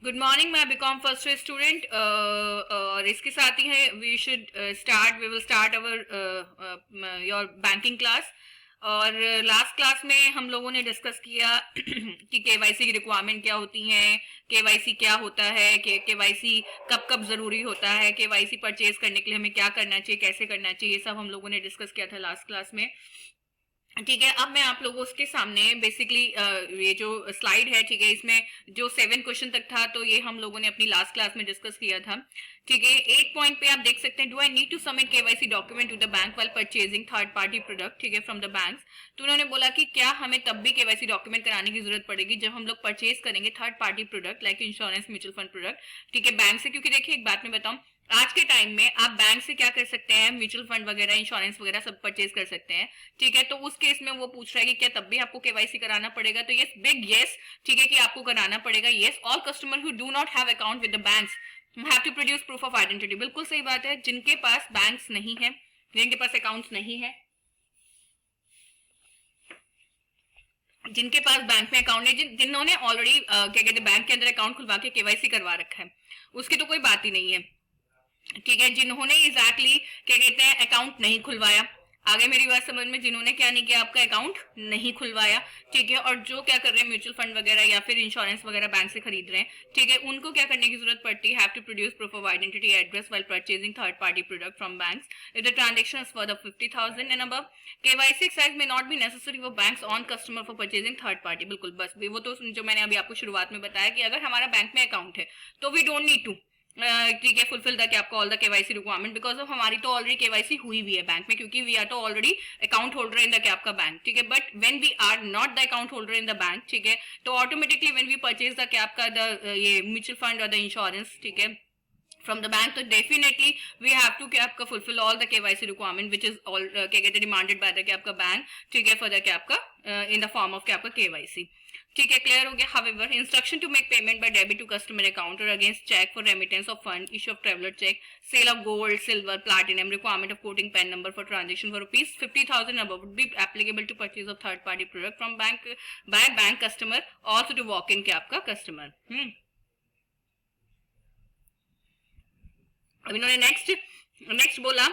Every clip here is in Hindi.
गुड मॉर्निंग, मैं बीकॉम फर्स्ट ईयर स्टूडेंट और इसके साथ ही है we will start our your banking class. और लास्ट क्लास में हम लोगों ने डिस्कस किया कि केवाईसी की रिक्वायरमेंट क्या होती है, केवाईसी क्या होता है, केवाईसी कब कब जरूरी होता है, केवाईसी परचेज करने के लिए हमें क्या करना चाहिए, कैसे करना चाहिए, ये सब हम लोगों ने डिस्कस किया था लास्ट क्लास में। ठीक है, अब मैं आप लोगों के सामने बेसिकली ये जो स्लाइड है, ठीक है, इसमें जो 7 क्वेश्चन तक था तो ये हम लोगों ने अपनी लास्ट क्लास में डिस्कस किया था। ठीक है, 8 पॉइंट पे आप देख सकते हैं, do I need to submit KYC document to the bank while purchasing third party product, ठीक है, फ्रॉम द बैंक्स। तो उन्होंने बोला कि क्या हमें तब भी केवाईसी डॉक्यूमेंट कराने की जरूरत पड़ेगी जब हम लोग परचेज करेंगे third party product like insurance, mutual fund product, ठीक है, बैंक से। क्योंकि देखिए एक बात मैं बताऊं, आज के टाइम में आप बैंक से क्या कर सकते हैं, म्यूचुअल फंड वगैरह, इंश्योरेंस वगैरह सब परचेज कर सकते हैं। ठीक है, तो उस केस में वो पूछ रहा है कि क्या तब भी आपको केवाईसी कराना पड़ेगा, तो यस, बिग यस, ठीक है, कि आपको कराना पड़ेगा। Yes, all customer who do not have account with the banks have to produce proof of identity. बिल्कुल सही बात है, जिनके पास बैंक्स नहीं है, जिनके पास अकाउंट्स नहीं है, जिनके पास बैंक में अकाउंट है, जिन्होंने ऑलरेडी क्या कहते हैं बैंक के अंदर अकाउंट खुलवा के केवाईसी करवा रखा है, उसकी तो कोई बात ही नहीं है। ठीक है, जिन्होंने एग्जैक्टली क्या कहते हैं अकाउंट नहीं खुलवाया, आगे मेरी बात समझ में, जिन्होंने क्या नहीं किया, आपका अकाउंट नहीं खुलवाया, ठीक है, और जो क्या कर रहे हैं म्यूचुअल फंड वगैरह या फिर इंश्योरेंस वगैरह बैंक से खरीद रहे हैं, ठीक है, उनको क्या करने की जरूरत पड़ती है, have to produce proof of identity address while purchasing third party product from banks if the transaction is for the 50,000 and above. KYC exercise में not be necessary for banks on customer for purchasing third party. बिल्कुल, बस वो तो जो मैंने अभी आपको शुरुआत में बताया कि अगर हमारा बैंक में अकाउंट है तो वी डोंट नीड टू, ठीक है, फुलफिल द आपका all the KYC requirement, because of हमारी तो ऑलरेडी केवाईसी हुई हुई है बैंक में, क्योंकि वी आर तो already account holder in the आपका बैंक। ठीक है, but when we are not the account holder in the bank, ठीक है, तो automatically when we purchase the आपका द ये म्यूचुअल फंड और द इंश्योरेंस, ठीक है, from the bank, तो definitely we have to क्या आपका fulfill all the KYC requirement which is all क्या कहते हैं demanded by the क्या आपका बैंक, ठीक है, for the क्या आपका in the form of क्या आपका KYC। ठीक है, क्लियर हो गया। However, instruction to make payment by debit to customer account or against check for remittance of fund, issue of traveler check, sale of gold, silver, platinum, requirement of quoting PAN number for transaction for rupees 50,000 above would be applicable to purchase of third party product from bank by bank customer, also to walk in क्या आपका customer। अब इन्होंने नेक्स्ट बोला,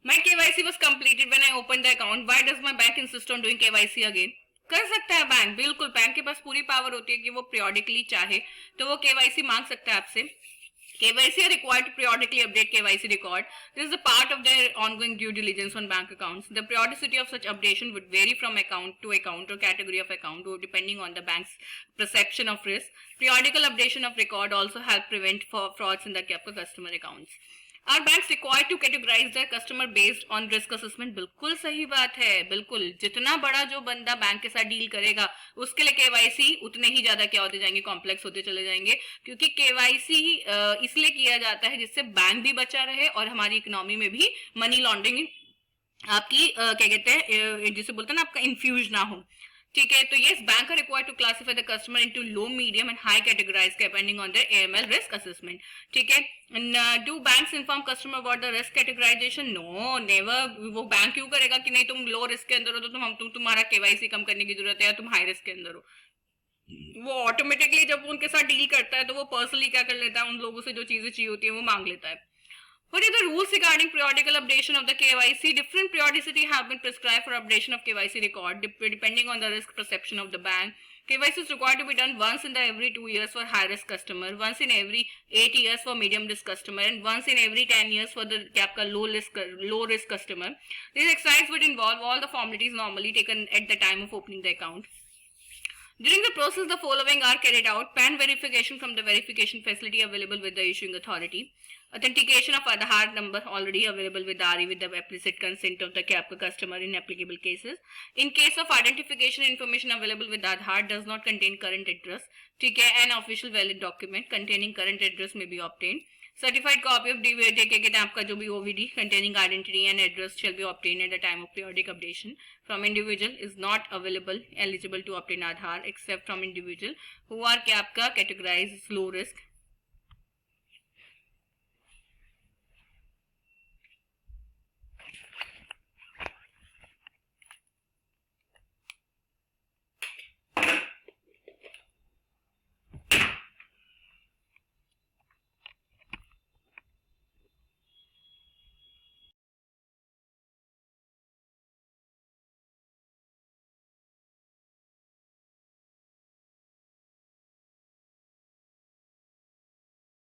My KYC was completed when I opened the account. Why does my bank insist on doing KYC again? कर सकता है बैंक, बिल्कुल, बैंक के पास पूरी पावर होती है कि वो periodically चाहे तो वो केवाईसी मांग सकता है आपसे। KYC are required to periodically update KYC record. This is a part of their ongoing due diligence on bank accounts. The periodicity of such updation would vary from account to account or category of account, or depending on the bank's perception of risk. Periodical updation of record also help prevent frauds in the customer accounts. Are banks required to categorize their customer based on risk assessment? बिल्कुल सही बात है, बिल्कुल, जितना बड़ा जो बंदा बैंक के साथ डील करेगा उसके लिए केवाईसी उतने ही ज्यादा क्या होते जाएंगे, कॉम्प्लेक्स होते चले जाएंगे, क्योंकि केवाईसी इसलिए किया जाता है जिससे बैंक भी बचा रहे और हमारी इकोनॉमी में भी मनी लॉन्ड्रिंग आपकी क्या कहते हैं जिसे बोलते हैं ना आपका इन्फ्यूज ना हो। ठीक है, तो yes, bank are required to classify the customer into low, medium and high categorise depending on the AML risk assessment. ठीक है, do banks inform customer about the risk categorisation? No, never. वो बैंक क्यों करेगा कि नहीं तुम लो रिस्क के अंदर हो तो तुम्हारा केवाईसी कम करने की जरूरत है, या तुम हाई रिस्क के अंदर हो। वो ऑटोमेटिकली जब वो उनके साथ डील करता है तो वो पर्सनली क्या कर लेता है, उन लोगों से जो चीजें चाहिए होती है वो मांग लेता है। What are the rules regarding periodical updation of the KYC? Different periodicity have been prescribed for updation of KYC record depending on the risk perception of the bank. KYC is required to be done once in the every 2 years for high risk customer, once in every 8 years for medium risk customer, and once in every 10 years for the low risk customer. This exercise would involve all the formalities normally taken at the time of opening the account. During the process, the following are carried out: PAN verification from the verification facility available with the issuing authority, authentication of Aadhaar number already available with RE with the implicit consent of the customer in applicable cases. In case of identification information available with Aadhaar does not contain current address, ठीक है, an official valid document containing current address may be obtained. Certified copy of कहते हैं आपका जो भी OVD containing identity and address shall be obtained at the time of periodic updation from individual is not available eligible to obtain Aadhaar except from individual who are क्या आपका categorized low risk